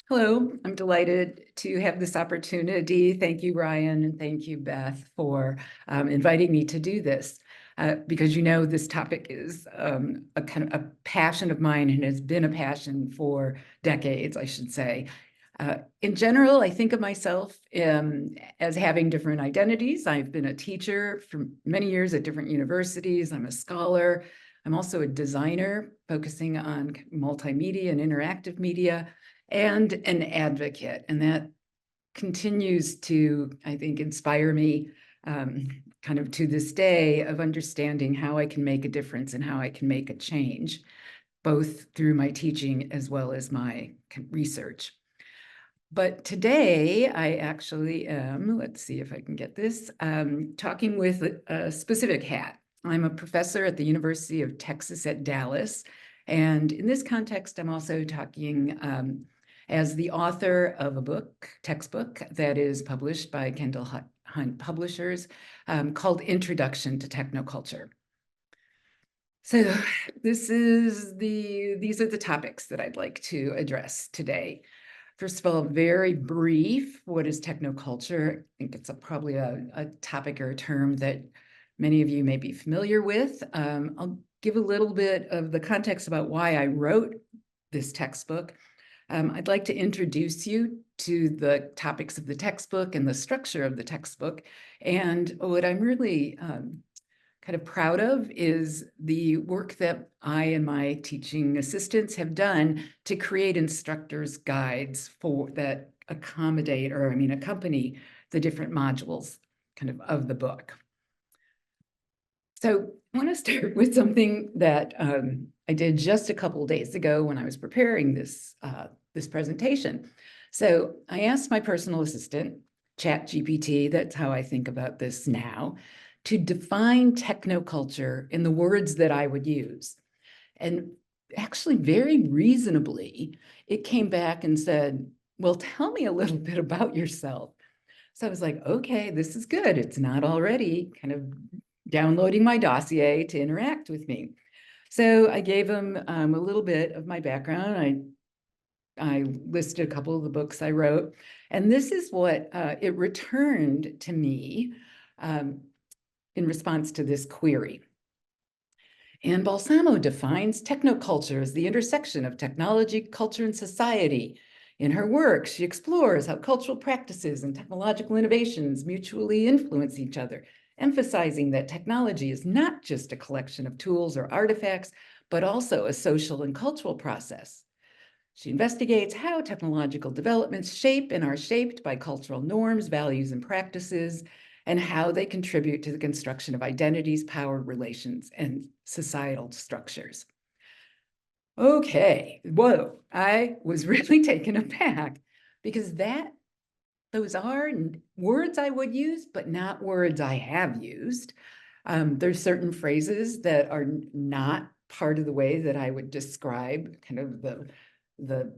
Hello, I'm delighted to have this opportunity. Thank you, Ryan, and thank you, Beth, for inviting me to do this. Because this topic is a kind of a passion of mine and has been a passion for decades, I should say. In general, I think of myself as having different identities. I've been a teacher for many years at different universities. I'm a scholar. I'm also a designer focusing on multimedia and interactive media, and an advocate. And that continues to, I think, inspire me kind of to this day of understanding how I can make a difference and how I can make a change, both through my teaching as well as my research. But today I actually am, let's see if I can get this, talking with a specific hat. I'm a professor at the University of Texas at Dallas. And in this context, I'm also talking as the author of a textbook that is published by Kendall Hunt Publishers called Introduction to TechnoCulture. So these are the topics that I'd like to address today. First of all, very brief, what is technoculture? I think it's probably a topic or a term that many of you may be familiar with. I'll give a little bit of the context about why I wrote this textbook. I'd like to introduce you to the topics of the textbook and the structure of the textbook. And what I'm really kind of proud of is the work that I and my teaching assistants have done to create instructors' guides that accompany the different modules of the book. So I want to start with something that I did just a couple of days ago when I was preparing this presentation. So I asked my personal assistant, ChatGPT, that's how I think about this now, to define technoculture in the words that I would use. And actually, very reasonably, it came back and said, well, tell me a little bit about yourself. So I was like, okay, this is good. It's not already kind of downloading my dossier to interact with me. So I gave him a little bit of my background. I listed a couple of the books I wrote, and this is what it returned to me in response to this query. And Balsamo defines technoculture as the intersection of technology, culture, and society. In her work, she explores how cultural practices and technological innovations mutually influence each other, emphasizing that technology is not just a collection of tools or artifacts, but also a social and cultural process. She investigates how technological developments shape and are shaped by cultural norms, values, and practices, and how they contribute to the construction of identities, power relations, and societal structures. Okay, whoa, I was really taken aback because those are words I would use, but not words I have used. There's certain phrases that are not part of the way that I would describe kind of the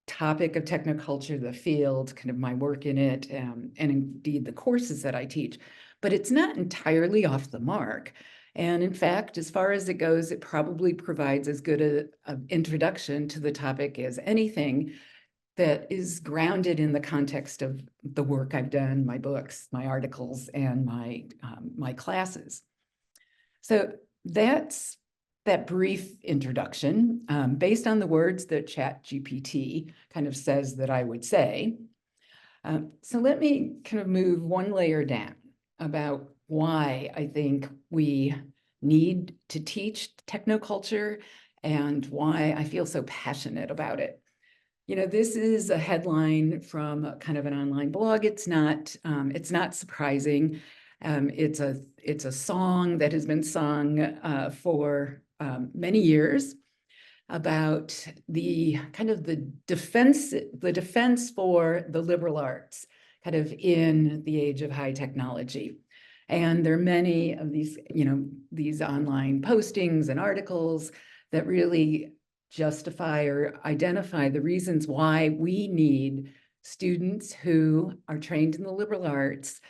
topic of technoculture, the field, kind of my work in it, and indeed the courses that I teach. But it's not entirely off the mark. And in fact, as far as it goes, it probably provides as good an introduction to the topic as anything that is grounded in the context of the work I've done, my books, my articles, and my classes. So that's that brief introduction based on the words that ChatGPT kind of says that I would say. So let me kind of move one layer down about why I think we need to teach technoculture and why I feel so passionate about it. This is a headline from kind of an online blog. It's not surprising. It's a song that has been sung for many years about the kind of the defense for the liberal arts, kind of in the age of high technology. And there are many of these online postings and articles that really justify or identify the reasons why we need students who are trained in the liberal arts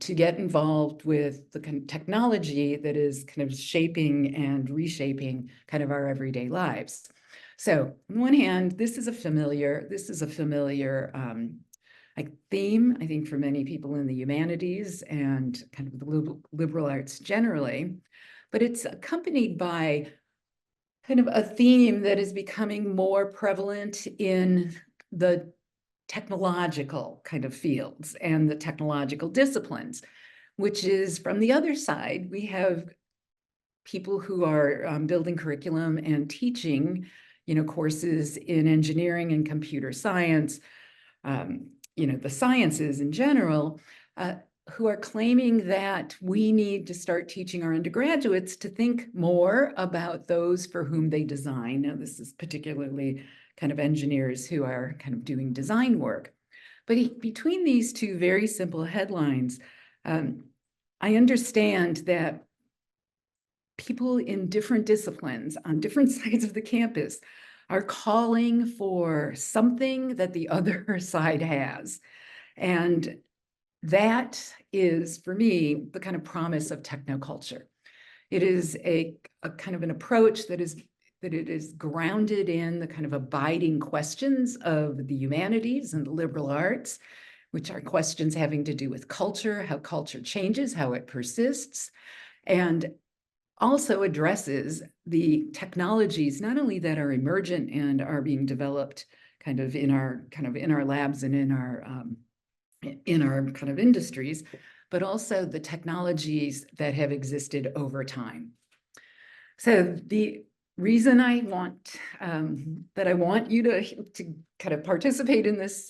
to get involved with the kind of technology that is kind of shaping and reshaping kind of our everyday lives. So on one hand, this is a familiar like theme, I think, for many people in the humanities and kind of the liberal arts generally, but it's accompanied by kind of a theme that is becoming more prevalent in the technological kind of fields and the technological disciplines, which is from the other side, we have people who are building curriculum and teaching, courses in engineering and computer science, the sciences in general, who are claiming that we need to start teaching our undergraduates to think more about those for whom they design. Now, this is particularly kind of engineers who are kind of doing design work. But between these two very simple headlines, I understand that people in different disciplines on different sides of the campus are calling for something that the other side has. And that is, for me, the kind of promise of technoculture. It is a kind of an approach that it is grounded in the kind of abiding questions of the humanities and the liberal arts, which are questions having to do with culture, how culture changes, how it persists, and also addresses the technologies, not only that are emergent and are being developed kind of in our labs and in our kind of industries, but also the technologies that have existed over time. So the reason I want you to kind of participate in this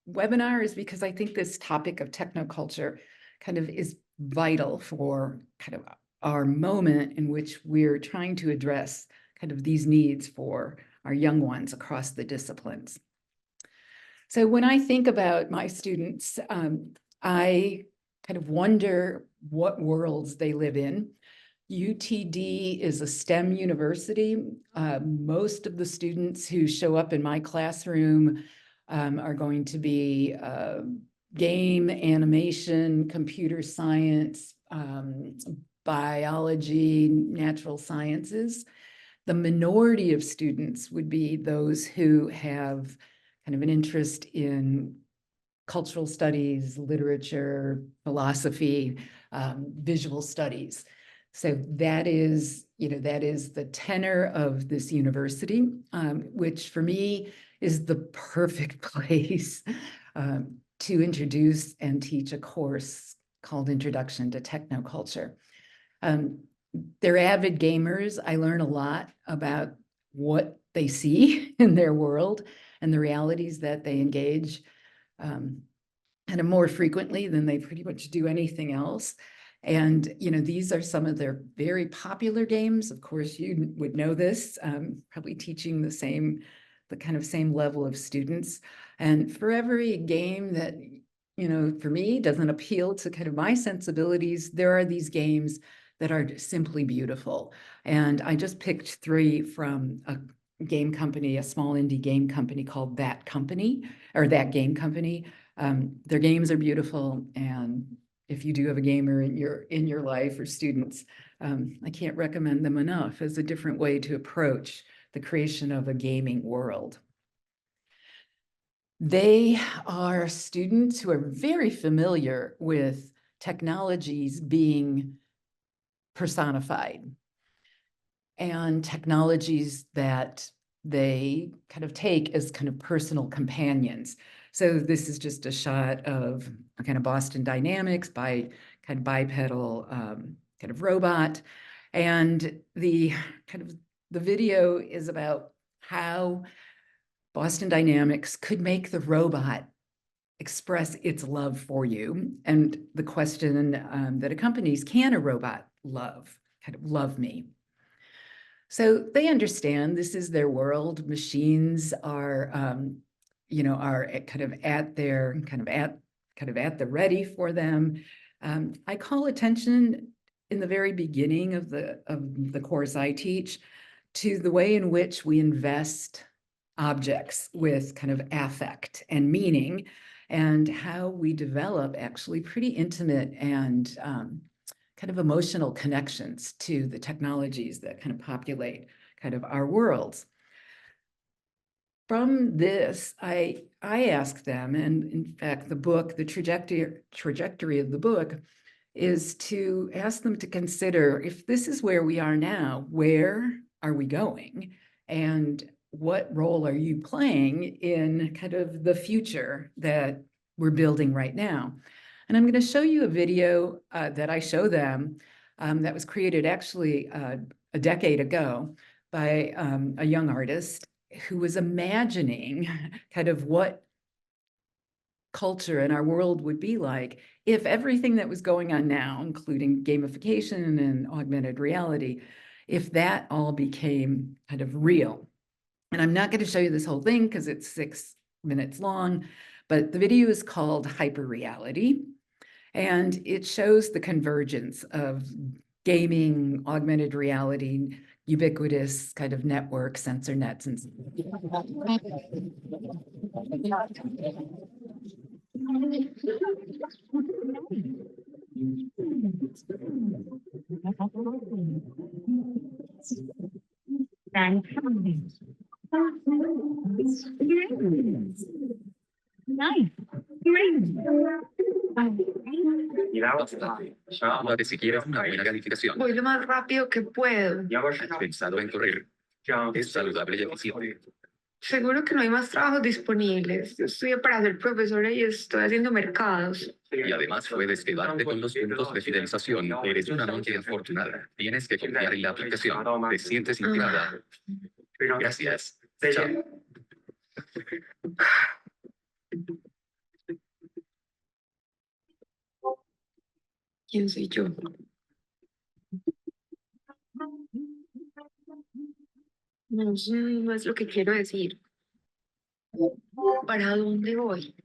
webinar is because I think this topic of technoculture kind of is vital for kind of our moment in which we're trying to address kind of these needs for our young ones across the disciplines. So when I think about my students, I kind of wonder what worlds they live in. UTD is a STEM university. Most of the students who show up in my classroom are going to be game, animation, computer science, biology, natural sciences. The minority of students would be those who have kind of an interest in cultural studies, literature, philosophy, visual studies. So that is the tenor of this university, which for me is the perfect place to introduce and teach a course called Introduction to Technoculture. They're avid gamers. I learn a lot about what they see in their world and the realities that they engage kind of more frequently than they pretty much do anything else. And, these are some of their very popular games. Of course, you would know this, probably teaching the kind of same level of students. And for every game that, for me, doesn't appeal to kind of my sensibilities, there are these games that are simply beautiful. And I just picked 3 from a game company, a small indie game company called That Game Company. Their games are beautiful, and if you do have a gamer in your life or students, I can't recommend them enough as a different way to approach the creation of a gaming world. They are students who are very familiar with technologies being personified and technologies that they kind of take as kind of personal companions. So this is just a shot of a kind of Boston Dynamics by kind of bipedal kind of robot. And the video is about how Boston Dynamics could make the robot express its love for you. And the question that accompanies, can a robot love me? So they understand this is their world. Machines are, are kind of at the ready for them. I call attention in the very beginning of the course I teach to the way in which we invest objects with kind of affect and meaning, and how we develop actually pretty intimate and kind of emotional connections to the technologies that kind of populate kind of our worlds. from this, I asked them, and in fact, the trajectory of the book is to ask them to consider, if this is where we are now, where are we going? And what role are you playing in kind of the future that we're building right now? And I'm going to show you a video that I show them that was created actually a decade ago by a young artist who was imagining kind of what culture and our world would be like if everything that was going on now, including gamification and augmented reality, if that all became kind of real. And I'm not going to show you this whole thing because it's 6 minutes long, but the video is called Hyperreality, and it shows the convergence of gaming, augmented reality, ubiquitous kind of network, sensor nets, and Ahora, si quieres una buena calificación, Voy lo más rápido que puedo. ¿has pensado en correr? Es saludable y eficiente. Seguro que no hay más trabajos disponibles. Yo estudié para ser profesora y estoy haciendo mercados. Y además puedes quedarte con los puntos de fidelización. Eres una noche afortunada. Tienes que confiar en la aplicación. Te sientes inspirada. Gracias. Chao. ¿Quién soy yo? No, no es lo que quiero decir. ¿Para dónde voy?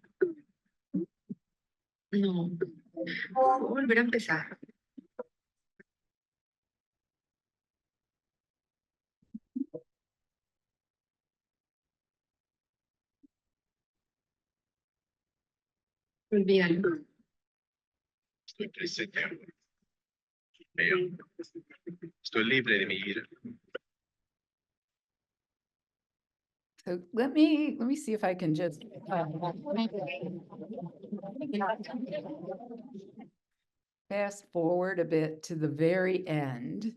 No. Voy a volver a empezar. Olvídalo. Estoy libre de mi ira. so let me see if I can just fast forward a bit to the very end.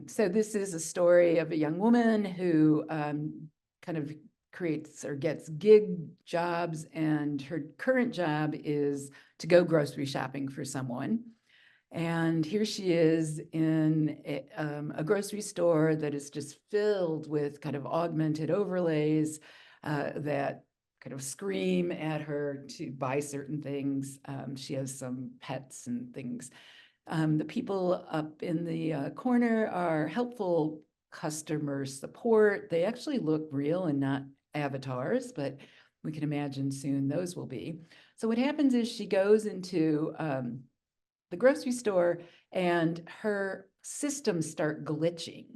So this is a story of a young woman who kind of creates or gets gig jobs, and her current job is to go grocery shopping for someone. And here she is in a grocery store that is just filled with kind of augmented overlays that kind of scream at her to buy certain things. She has some pets and things. The people up in the corner are helpful customer support. They actually look real and not avatars, but we can imagine soon those will be. So what happens is she goes into the grocery store and her systems start glitching.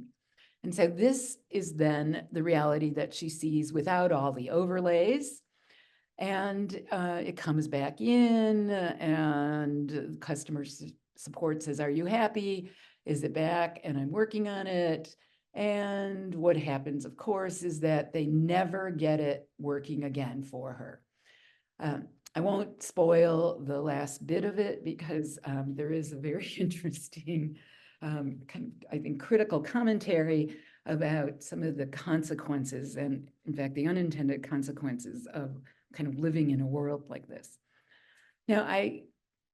And so this is then the reality that she sees without all the overlays. And it comes back in, and customer support says, "Are you happy? Is it back?" And I'm working on it. And what happens, of course, is that they never get it working again for her. I won't spoil the last bit of it because there is a very interesting, kind of, I think, critical commentary about some of the consequences and, in fact, the unintended consequences of kind of living in a world like this. Now, I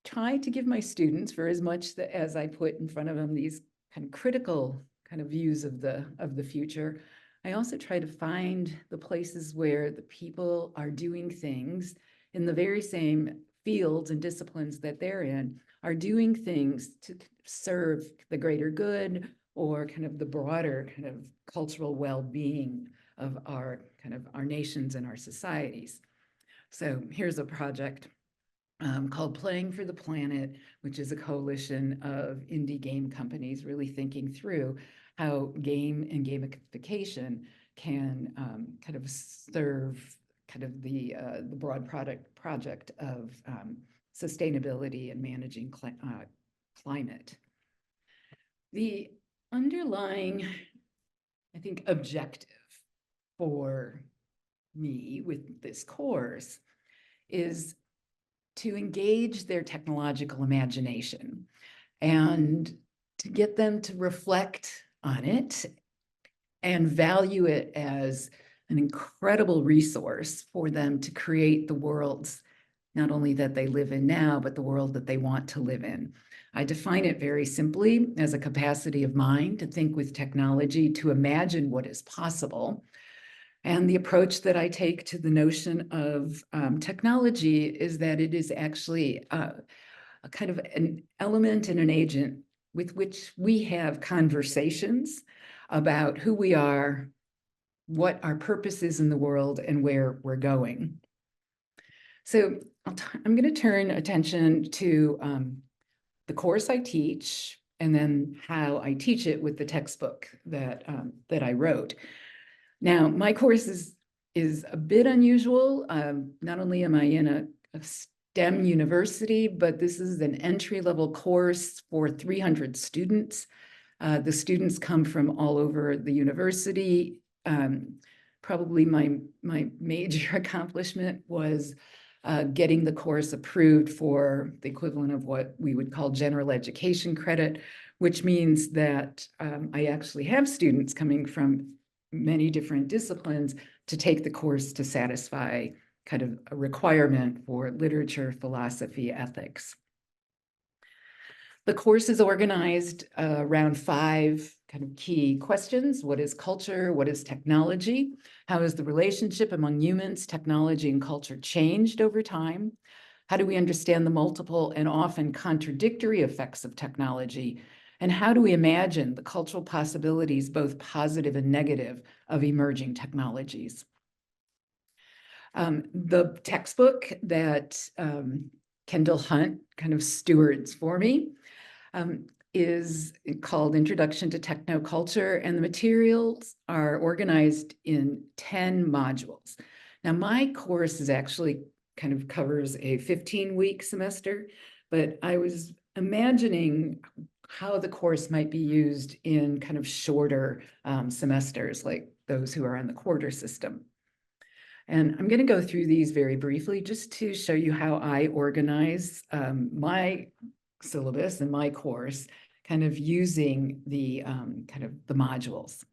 try to give my students, for as much as I put in front of them these kind of critical kind of views of the future, I also try to find the places where the people are doing things in the very same fields and disciplines that they're in, are doing things to serve the greater good or kind of the broader kind of cultural well-being of our nations and our societies. So here's a project called Playing for the Planet, which is a coalition of indie game companies really thinking through how game and gamification can kind of serve kind of the broad project of sustainability and managing climate. The underlying, I think, objective for me with this course is to engage their technological imagination and to get them to reflect on it and value it as an incredible resource for them to create the worlds, not only that they live in now, but the world that they want to live in. I define it very simply as a capacity of mind to think with technology, to imagine what is possible. And the approach that I take to the notion of technology is that it is actually a kind of an element and an agent with which we have conversations about who we are, what our purpose is in the world, and where we're going. So I'm going to turn attention to the course I teach, and then how I teach it with the textbook that I wrote. Now, my course is a bit unusual. Not only am I in a STEM university, but this is an entry-level course for 300 students. The students come from all over the university. Probably my major accomplishment was getting the course approved for the equivalent of what we would call general education credit, which means that I actually have students coming from many different disciplines to take the course to satisfy kind of a requirement for literature, philosophy, ethics. The course is organized around 5 kind of key questions. What is culture? What is technology? How has the relationship among humans, technology, and culture changed over time? How do we understand the multiple and often contradictory effects of technology? And how do we imagine the cultural possibilities, both positive and negative, of emerging technologies? The textbook that Kendall Hunt kind of stewards for me is called Introduction to TechnoCulture, and the materials are organized in 10 modules. Now, my course is actually kind of covers a 15-week semester, but I was imagining how the course might be used in kind of shorter semesters, like those who are on the quarter system. And I'm going to go through these very briefly just to show you how I organize my syllabus and my course, kind of using the kind of the modules.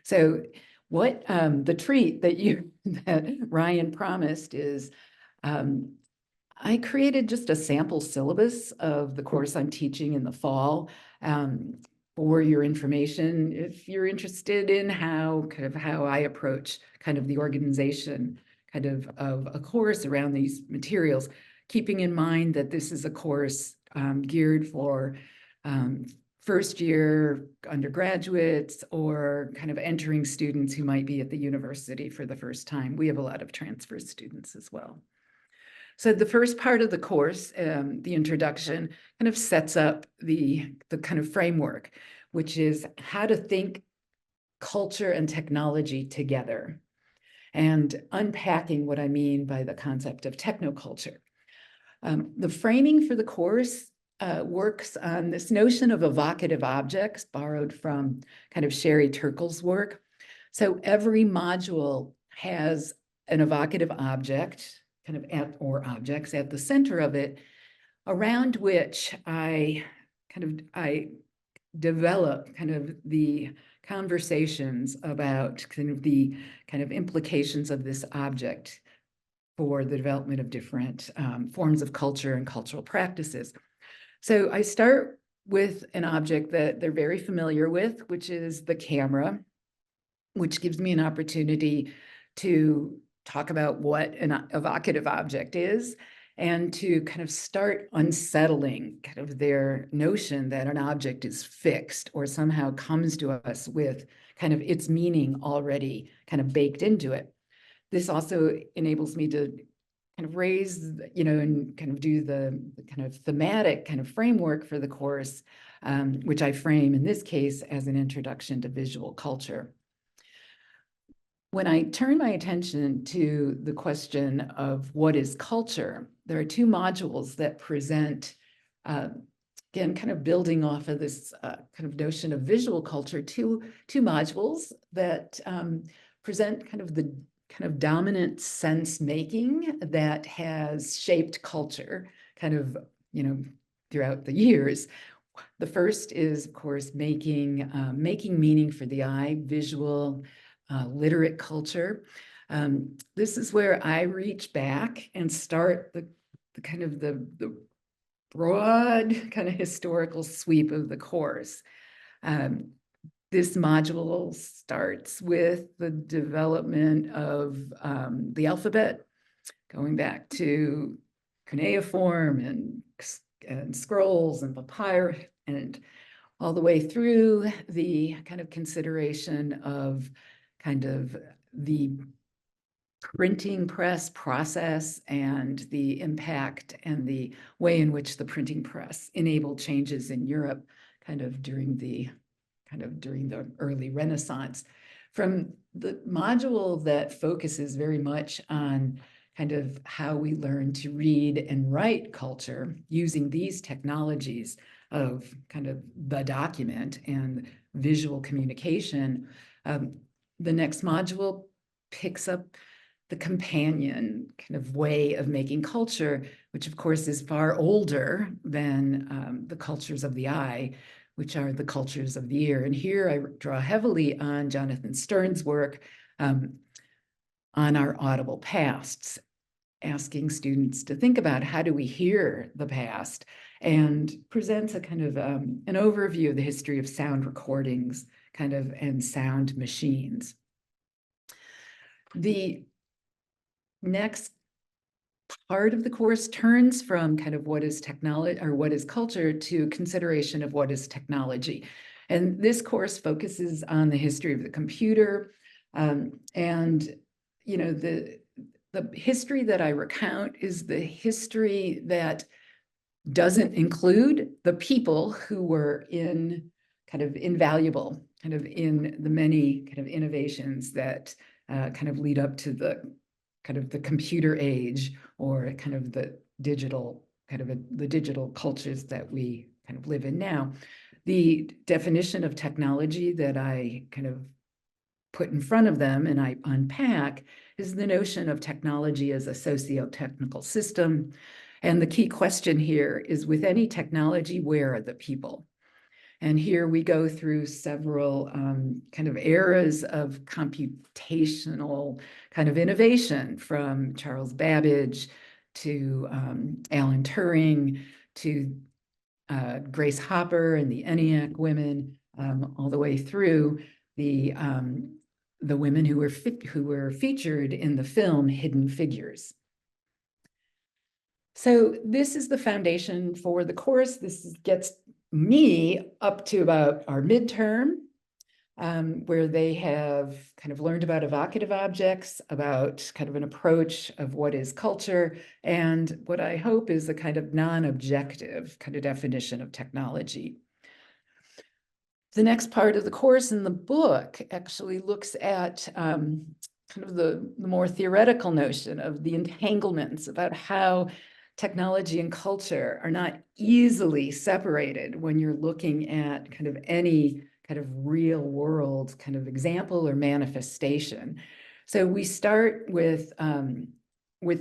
So what the treat that Ryan promised is I created just a sample syllabus of the course I'm teaching in the fall. For your information, if you're interested in how I approach kind of the organization of a course around these materials, keeping in mind that this is a course geared for first year undergraduates or kind of entering students who might be at the university for the first time. We have a lot of transfer students as well. So the first part of the course, the introduction, kind of sets up the kind of framework, which is how to think culture and technology together, and unpacking what I mean by the concept of technoculture. The framing for the course works on this notion of evocative objects, borrowed from kind of Sherry Turkle's work. So every module has an evocative object, kind of objects at the center of it, around which I develop kind of the conversations about the implications of this object for the development of different forms of culture and cultural practices. So I start with an object that they're very familiar with, which is the camera, which gives me an opportunity to talk about what an evocative object is, and to kind of start unsettling kind of their notion that an object is fixed or somehow comes to us with kind of its meaning already kind of baked into it. This also enables me to kind of raise, and kind of do the kind of thematic kind of framework for the course, which I frame in this case as an introduction to visual culture. When I turn my attention to the question of what is culture, there are 2 modules that present, again, kind of building off of this kind of notion of visual culture, two modules that present kind of the kind of dominant sense making that has shaped culture kind of, throughout the years. The first is, of course, making meaning for the eye, visual, literate culture. This is where I reach back and start the kind of the broad kind of historical sweep of the course. This module starts with the development of the alphabet, going back to cuneiform and scrolls and papyrus, and all the way through the kind of consideration of kind of the printing press process and the impact and the way in which the printing press enabled changes in Europe kind of during the early Renaissance. From the module that focuses very much on kind of how we learn to read and write culture using these technologies of kind of the document and visual communication, the next module picks up the companion kind of way of making culture, which of course is far older than the cultures of the eye, which are the cultures of the ear. And here I draw heavily on Jonathan Stern's work on our audible pasts, asking students to think about how do we hear the past, and presents a kind of an overview of the history of sound recordings kind of and sound machines. The next part of the course turns from kind of what is technology or what is culture to consideration of what is technology. And this course focuses on the history of the computer. And, the history that I recount is the history that doesn't include the people who were invaluable in the many kind of innovations that kind of lead up to the computer age, or kind of the digital cultures that we kind of live in now. The definition of technology that I kind of put in front of them and I unpack is the notion of technology as a socio-technical system. And the key question here is, with any technology, where are the people? And here we go through several kind of eras of computational kind of innovation, from Charles Babbage to Alan Turing to Grace Hopper and the ENIAC women, all the way through the women who were featured in the film Hidden Figures. So this is the foundation for the course. This gets me up to about our midterm, where they have kind of learned about evocative objects, about kind of an approach of what is culture, and what I hope is a kind of non-objective kind of definition of technology. The next part of the course in the book actually looks at kind of the more theoretical notion of the entanglements about how technology and culture are not easily separated when you're looking at kind of any kind of real world kind of example or manifestation. So we start with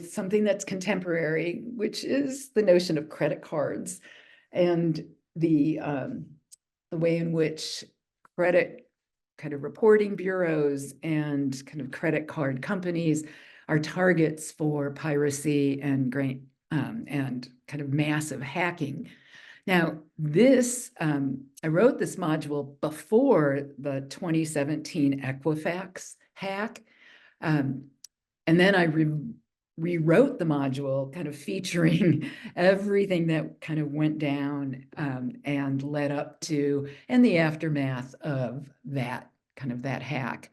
something that's contemporary, which is the notion of credit cards and the way in which credit kind of reporting bureaus and kind of credit card companies are targets for piracy and kind of massive hacking. Now, I wrote this module before the 2017 Equifax hack, and then I rewrote the module kind of featuring everything that kind of went down and led up to and the aftermath of that hack.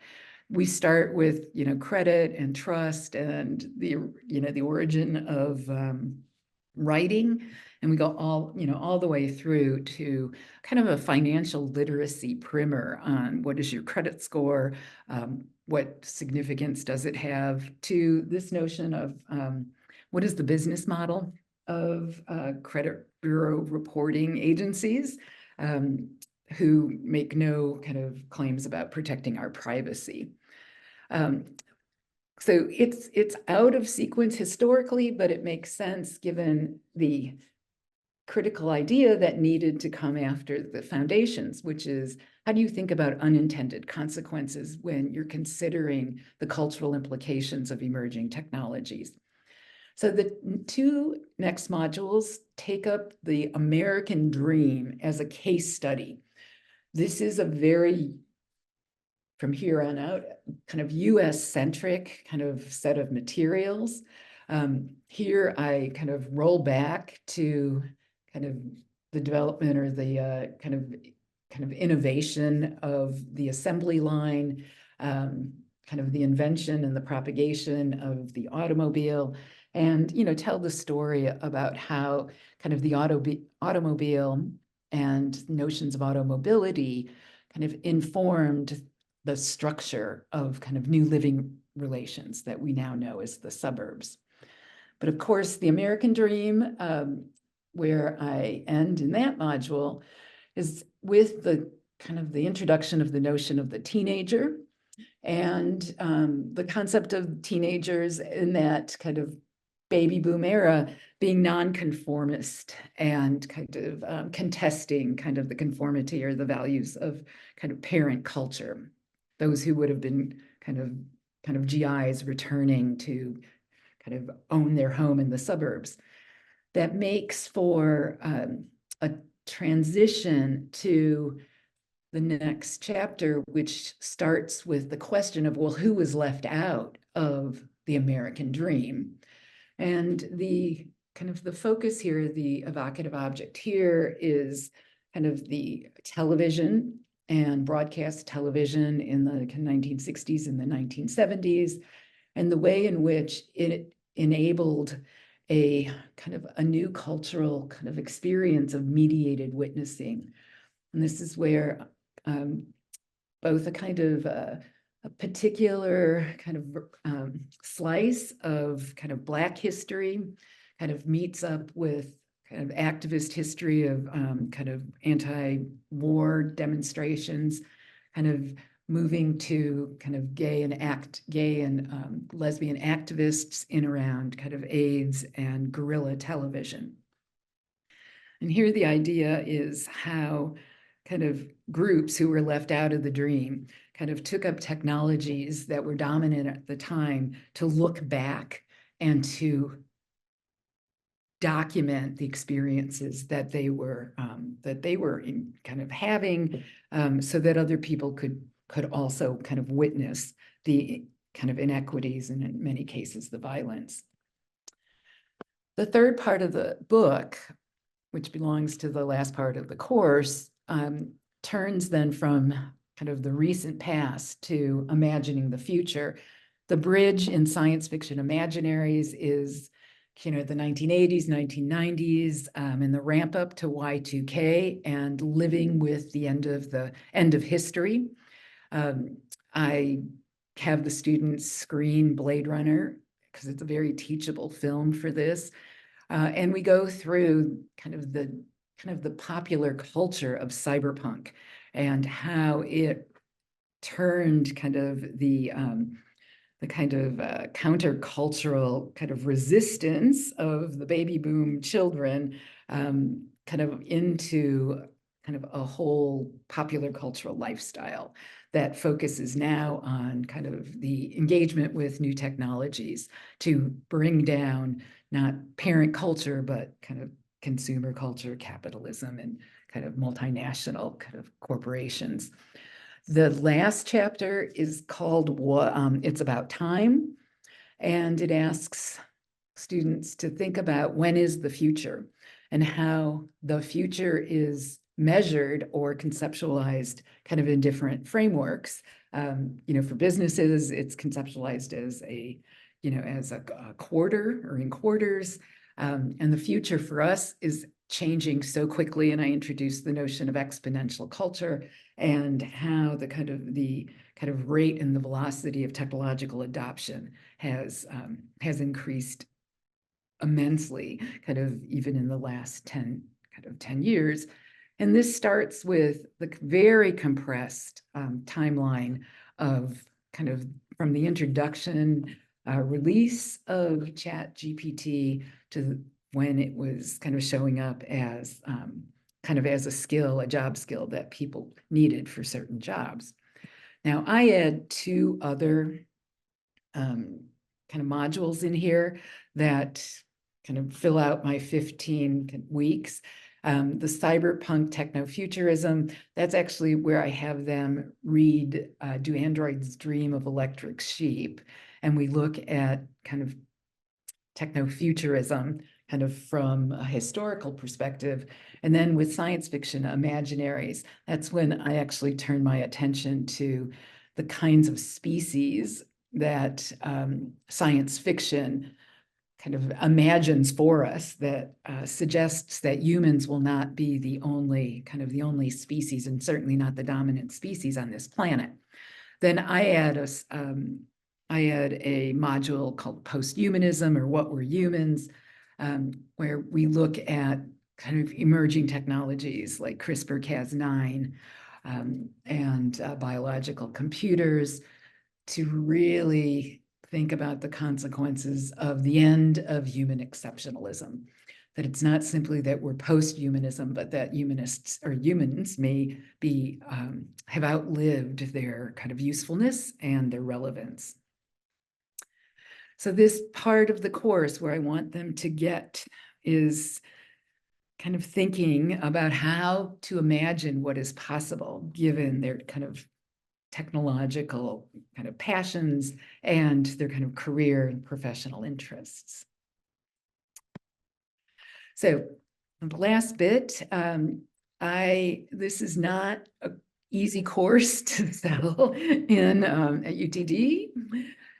We start with credit and trust and the origin of writing, and we go all the way through to kind of a financial literacy primer on what is your credit score, what significance does it have, to this notion of what is the business model of credit bureau reporting agencies who make no kind of claims about protecting our privacy. So it's out of sequence historically, but it makes sense given the critical idea that needed to come after the foundations, which is, how do you think about unintended consequences when you're considering the cultural implications of emerging technologies? So the two next modules take up the American dream as a case study. This is a very, from here on out, kind of US-centric kind of set of materials. Here I kind of roll back to kind of the development or the kind of innovation of the assembly line, kind of the invention and the propagation of the automobile, and tell the story about how kind of the automobile and notions of automobility kind of informed the structure of kind of new living relations that we now know as the suburbs. But of course, the American dream, where I end in that module, is with the kind of the introduction of the notion of the teenager and the concept of teenagers in that kind of baby boom era being nonconformist and kind of contesting kind of the conformity or the values of kind of parent culture. Those who would have been kind of GIs returning to kind of own their home in the suburbs. That makes for a transition to the next chapter, which starts with the question of, well, who was left out of the American dream? And the kind of the focus here, the evocative object here, is kind of the television and broadcast television in the 1960s and the 1970s, and the way in which it enabled a kind of a new cultural kind of experience of mediated witnessing. And this is where both a kind of a particular kind of slice of kind of Black history kind of meets up with kind of activist history of kind of anti-war demonstrations, kind of moving to kind of gay and lesbian activists in around kind of AIDS and guerrilla television. And here the idea is how kind of groups who were left out of the dream kind of took up technologies that were dominant at the time to look back and to document the experiences that they were kind of having, so that other people could also kind of witness the kind of inequities and in many cases the violence. The third part of the book, which belongs to the last part of the course, turns then from kind of the recent past to imagining the future. The bridge in science fiction imaginaries is the 1980s, 1990s, and the ramp up to Y2K and living with the end of history. I have the students screen Blade Runner because it's a very teachable film for this. And we go through kind of the popular culture of cyberpunk and how it turned kind of the kind of countercultural kind of resistance of the baby boom children kind of into kind of a whole popular cultural lifestyle that focuses now on kind of the engagement with new technologies to bring down not parent culture, but kind of consumer culture, capitalism, and kind of multinational kind of corporations. The last chapter is called It's About Time, and it asks students to think about when is the future and how the future is measured or conceptualized kind of in different frameworks. For businesses, it's conceptualized as a quarter or in quarters. And the future for us is changing so quickly. And I introduced the notion of exponential culture and how the kind of rate and the velocity of technological adoption has increased immensely, kind of even in the last 10 years. And this starts with the very compressed timeline of kind of from the introduction release of ChatGPT to when it was kind of showing up as kind of as a skill, a job skill that people needed for certain jobs. Now, I add two other kind of modules in here that kind of fill out my 15 weeks. The cyberpunk technofuturism, that's actually where I have them read Do Androids Dream of Electric Sheep? And we look at kind of technofuturism kind of from a historical perspective. And then with science fiction imaginaries, that's when I actually turn my attention to the kinds of species that science fiction kind of imagines for us, that suggests that humans will not be the only species, and certainly not the dominant species on this planet. Then I add a module called posthumanism, or what were humans, where we look at kind of emerging technologies like CRISPR-Cas9 and biological computers, to really think about the consequences of the end of human exceptionalism. That it's not simply that we're post-humanism, but that humanists or humans may be have outlived their kind of usefulness and their relevance. So this part of the course where I want them to get is kind of thinking about how to imagine what is possible given their kind of technological kind of passions and their kind of career and professional interests. So the last bit, this is not an easy course to sell in at UTD.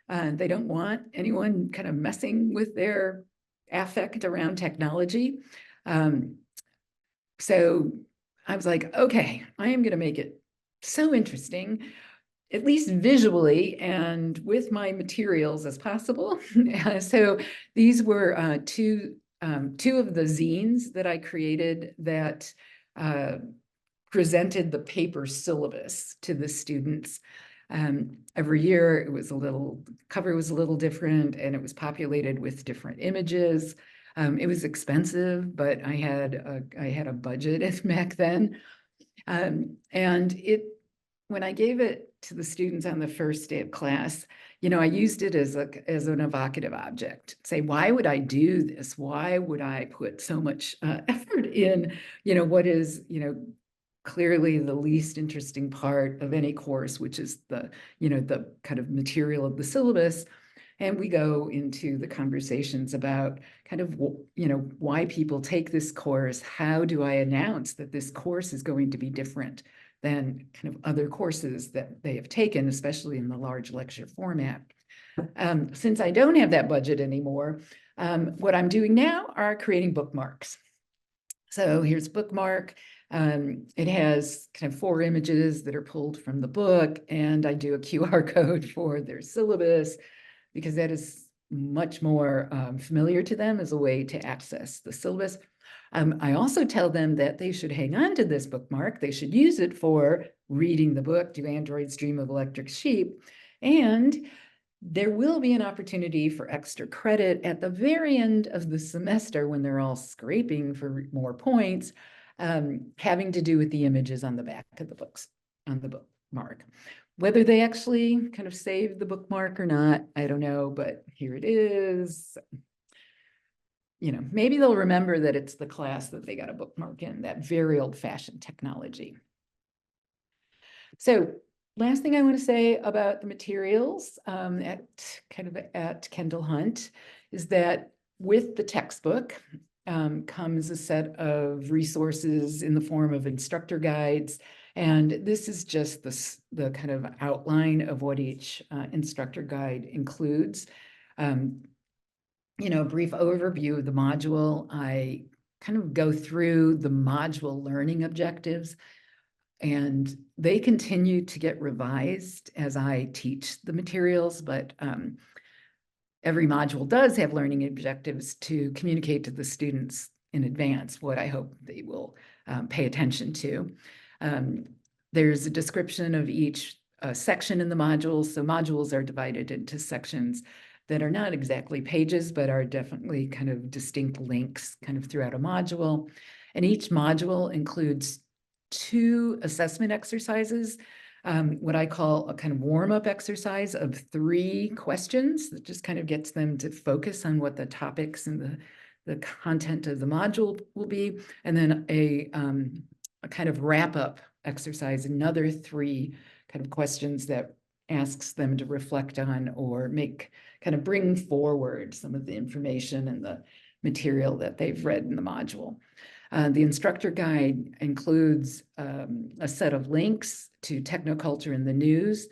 They don't want anyone kind of messing with their affect around technology. So I was like, okay, I am going to make it so interesting, at least visually and with my materials as possible. So these were two of the zines that I created that presented the paper syllabus to the students. Every year it was cover was a little different, and it was populated with different images. It was expensive, but I had a budget back then. And when I gave it to the students on the first day of class, I used it as an evocative object. Say, why would I do this? Why would I put so much effort in, what is, clearly the least interesting part of any course, which is the kind of material of the syllabus. And we go into the conversations about kind of, why people take this course. How do I announce that this course is going to be different than kind of other courses that they have taken, especially in the large lecture format? Since I don't have that budget anymore, what I'm doing now are creating bookmarks. So here's bookmark. It has kind of 4 images that are pulled from the book, and I do a QR code for their syllabus, because that is much more familiar to them as a way to access the syllabus. I also tell them that they should hang on to this bookmark. They should use it for reading the book, Do Androids Dream of Electric Sheep? And there will be an opportunity for extra credit at the very end of the semester when they're all scraping for more points, having to do with the images on the back of the books, on the bookmark. Whether they actually kind of save the bookmark or not, I don't know, but here it is. Maybe they'll remember that it's the class that they got a bookmark in, that very old-fashioned technology. So last thing I want to say about the materials at Kendall Hunt is that with the textbook comes a set of resources in the form of instructor guides. And this is just the kind of outline of what each instructor guide includes. A brief overview of the module. I kind of go through the module learning objectives, and they continue to get revised as I teach the materials, but every module does have learning objectives to communicate to the students in advance what I hope they will pay attention to. There's a description of each section in the modules. So modules are divided into sections that are not exactly pages, but are definitely kind of distinct links kind of throughout a module. And each module includes 2 assessment exercises, what I call a kind of warm-up exercise of 3 questions that just kind of gets them to focus on what the topics and the content of the module will be, and then a kind of wrap-up exercise, another 3 kind of questions that asks them to reflect on or kind of bring forward some of the information and the material that they've read in the module. The instructor guide includes a set of links to TechnoCulture in the news.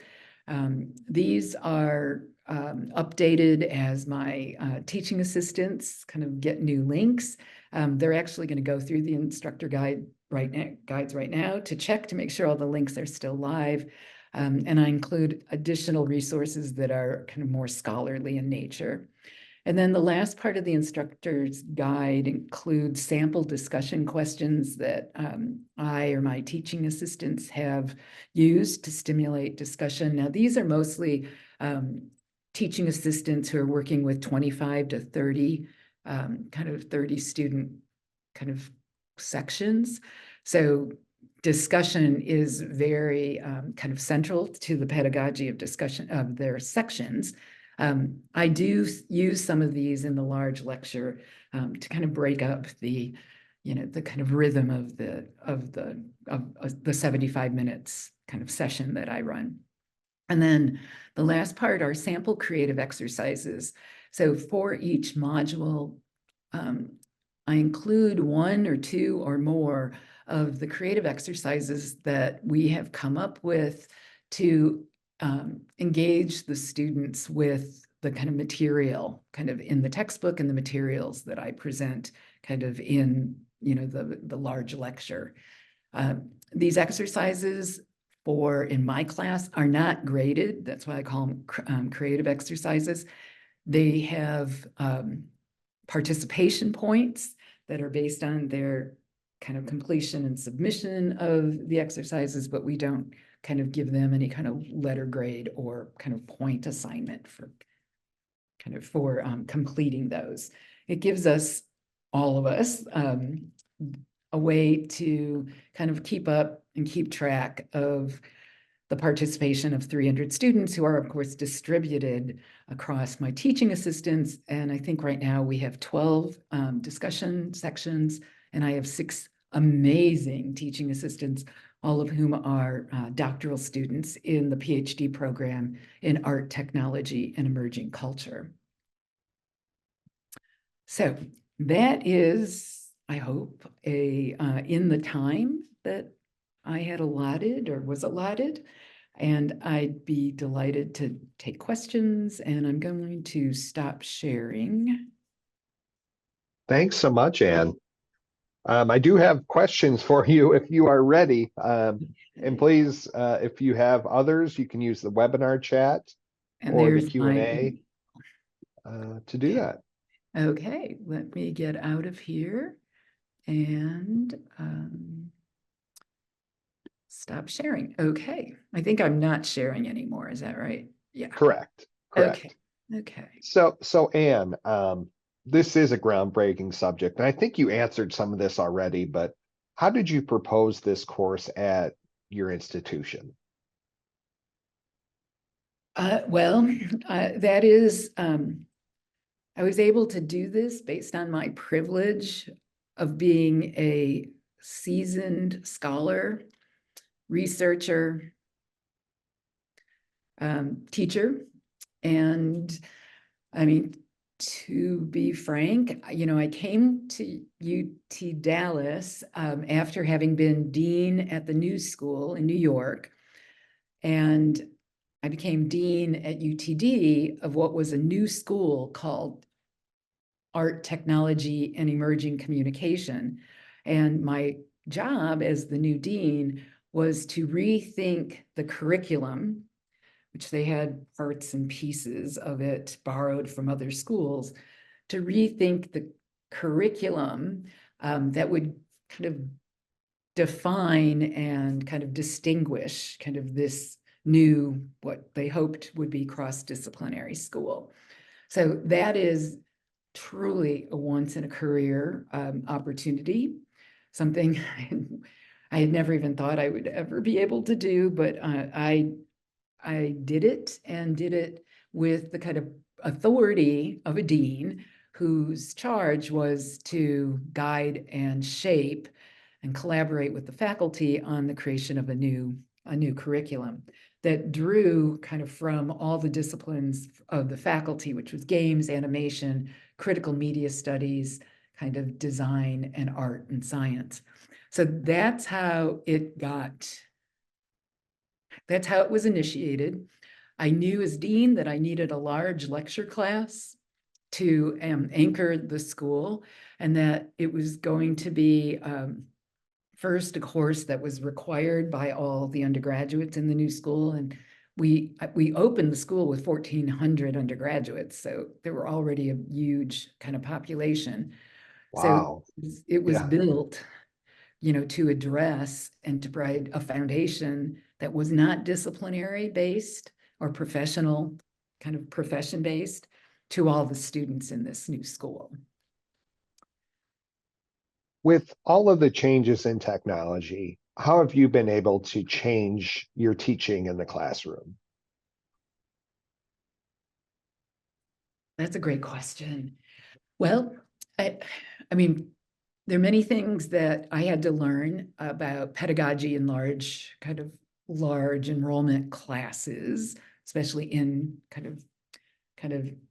These are updated as my teaching assistants kind of get new links. They're actually going to go through the instructor guides right now to check to make sure all the links are still live. And I include additional resources that are kind of more scholarly in nature. And then the last part of the instructor's guide includes sample discussion questions that I or my teaching assistants have used to stimulate discussion. Now, these are mostly teaching assistants who are working with 25 to 30, kind of 30 student kind of sections. So discussion is very kind of central to the pedagogy of discussion of their sections. I do use some of these in the large lecture to kind of break up the, the kind of rhythm of the 75 minutes kind of session that I run. And then the last part are sample creative exercises. So for each module, I include 1 or 2 or more of the creative exercises that we have come up with to engage the students with the kind of material kind of in the textbook and the materials that I present kind of in, the large lecture. These exercises in my class are not graded. That's why I call them creative exercises. They have participation points that are based on their kind of completion and submission of the exercises, but we don't kind of give them any kind of letter grade or kind of point assignment for completing those. It gives us, all of us, a way to kind of keep up and keep track of the participation of 300 students who are, of course, distributed across my teaching assistants. And I think right now we have 12 discussion sections, and I have 6 amazing teaching assistants, all of whom are doctoral students in the PhD program in art, technology, and emerging culture. So that is, I hope, in the time that I had allotted or was allotted, and I'd be delighted to take questions, and I'm going to stop sharing. Thanks so much, Anne. I do have questions for you if you are ready. And please, if you have others, you can use the webinar chat or the Q&A to do that. Okay, let me get out of here and stop sharing. Okay, I think I'm not sharing anymore. Is that right? Yeah. Correct. Okay. So Anne, this is a groundbreaking subject, and I think you answered some of this already, but how did you propose this course at your institution? That is, I was able to do this based on my privilege of being a seasoned scholar, researcher, teacher. And I mean, to be frank, I came to UT Dallas after having been dean at the New School in New York. And I became dean at UTD of what was a new school called Art, Technology, and Emerging Communication. And my job as the new dean was to rethink the curriculum, which they had parts and pieces of it borrowed from other schools, to rethink the curriculum that would kind of define and kind of distinguish kind of this new, what they hoped would be cross-disciplinary school. So that is truly a once in a career opportunity, something I had never even thought I would ever be able to do, but I did it, and did it with the kind of authority of a dean whose charge was to guide and shape and collaborate with the faculty on the creation of a new curriculum that drew kind of from all the disciplines of the faculty, which was games, animation, critical media studies, kind of design and art and science. So that's how it was initiated. I knew as dean that I needed a large lecture class to anchor the school, and that it was going to be first a course that was required by all the undergraduates in the new school. And we opened the school with 1,400 undergraduates, so there were already a huge kind of population. Wow. So it was Yeah. built, to address and to provide a foundation that was not disciplinary based or professional, kind of profession based, to all the students in this new school. With all of the changes in technology, how have you been able to change your teaching in the classroom? That's a great question. Well, I mean, there are many things that I had to learn about pedagogy in large enrollment classes, especially in kind of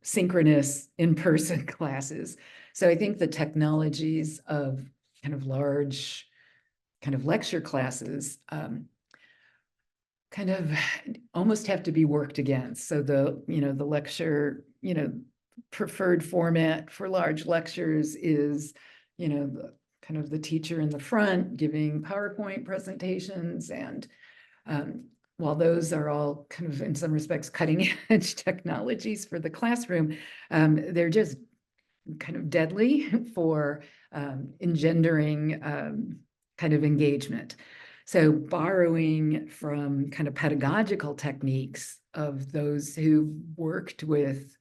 synchronous in-person classes. So I think the technologies of kind of large kind of lecture classes kind of almost have to be worked against. So the lecture, preferred format for large lectures is, the kind of the teacher in the front giving PowerPoint presentations. And while those are all kind of, in some respects, cutting edge technologies for the classroom, they're just kind of deadly for engendering kind of engagement. So borrowing from kind of pedagogical techniques of those who worked with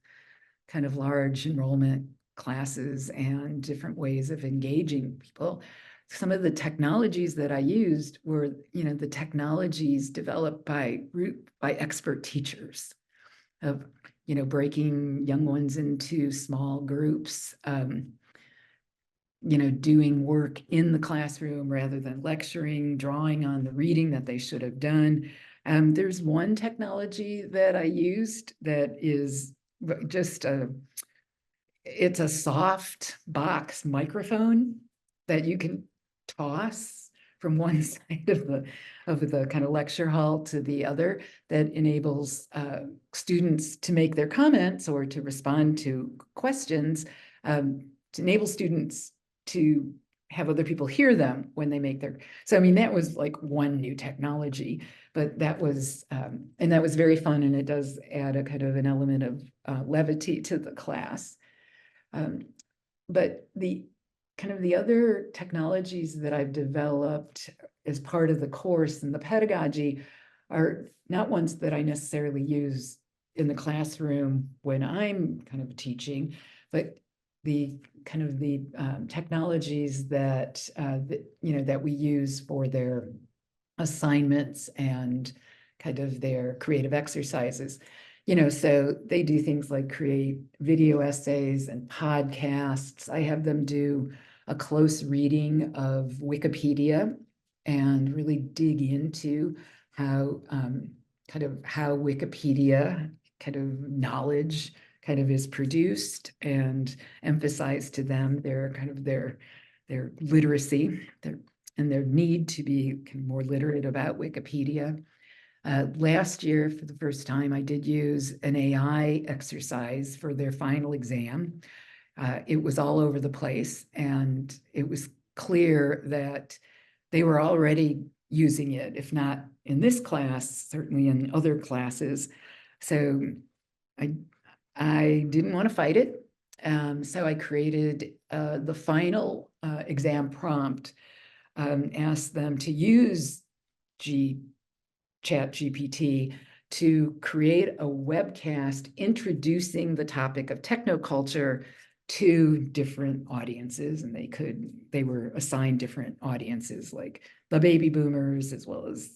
kind of large enrollment classes and different ways of engaging people, some of the technologies that I used were, the technologies developed by expert teachers of, breaking young ones into small groups, doing work in the classroom rather than lecturing, drawing on the reading that they should have done. There's one technology that I used that is just it's a soft box microphone that you can toss from one side of the kind of lecture hall to the other, that enables students to make their comments or to respond to questions, to enable students to have other people hear them when they make their. So I mean, that was like one new technology, but that was and that was very fun, and it does add a kind of an element of levity to the class. But the kind of the other technologies that I've developed as part of the course and the pedagogy are not ones that I necessarily use in the classroom when I'm kind of teaching, but the kind of the technologies that that we use for their assignments and kind of their creative exercises. So they do things like create video essays and podcasts. I have them do a close reading of Wikipedia and really dig into how how Wikipedia kind of knowledge kind of is produced, and emphasize to them their kind of their literacy, and their need to be kind of more literate about Wikipedia. Last year, for the first time, I did use an AI exercise for their final exam. It was all over the place, and it was clear that they were already using it, if not in this class, certainly in other classes. So I didn't want to fight it. So I created the final exam prompt, asked them to use ChatGPT to create a webcast introducing the topic of technoculture to different audiences, and they were assigned different audiences like the baby boomers as well as,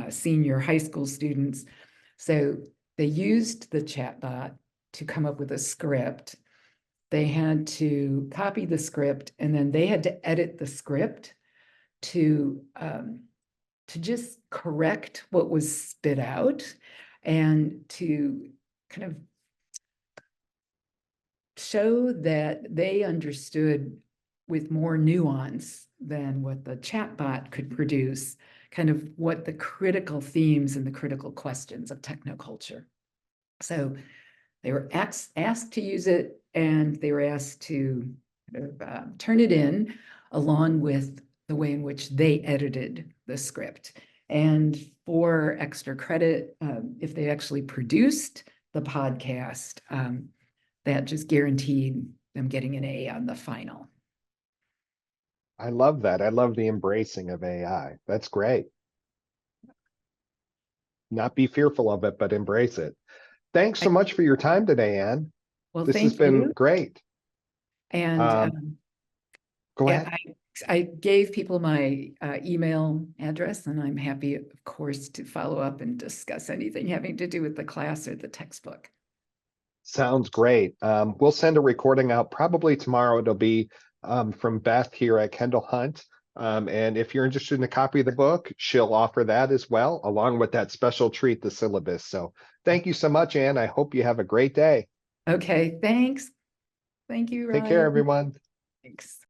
senior high school students. So they used the chatbot to come up with a script. They had to copy the script, and then they had to edit the script to just correct what was spit out and to kind of show that they understood with more nuance than what the chatbot could produce, kind of what the critical themes and the critical questions of technoculture. So they were asked to use it, and they were asked to turn it in along with the way in which they edited the script. And for extra credit, if they actually produced the podcast, that just guaranteed them getting an A on the final. I love that. I love the embracing of AI. That's great. Not be fearful of it, but embrace it. Thanks so much for your time today, Anne. Well, This has thank been you. great. And Go ahead. I gave people my email address, and I'm happy, of course, to follow up and discuss anything having to do with the class or the textbook. Sounds great. We'll send a recording out probably tomorrow. It'll be from Beth here at Kendall Hunt. And if you're interested in a copy of the book, she'll offer that as well, along with that special treat, the syllabus. So thank you so much, Anne. I hope you have a great day. Okay, thanks. Thank you, Ryan. Take care, everyone. Thanks.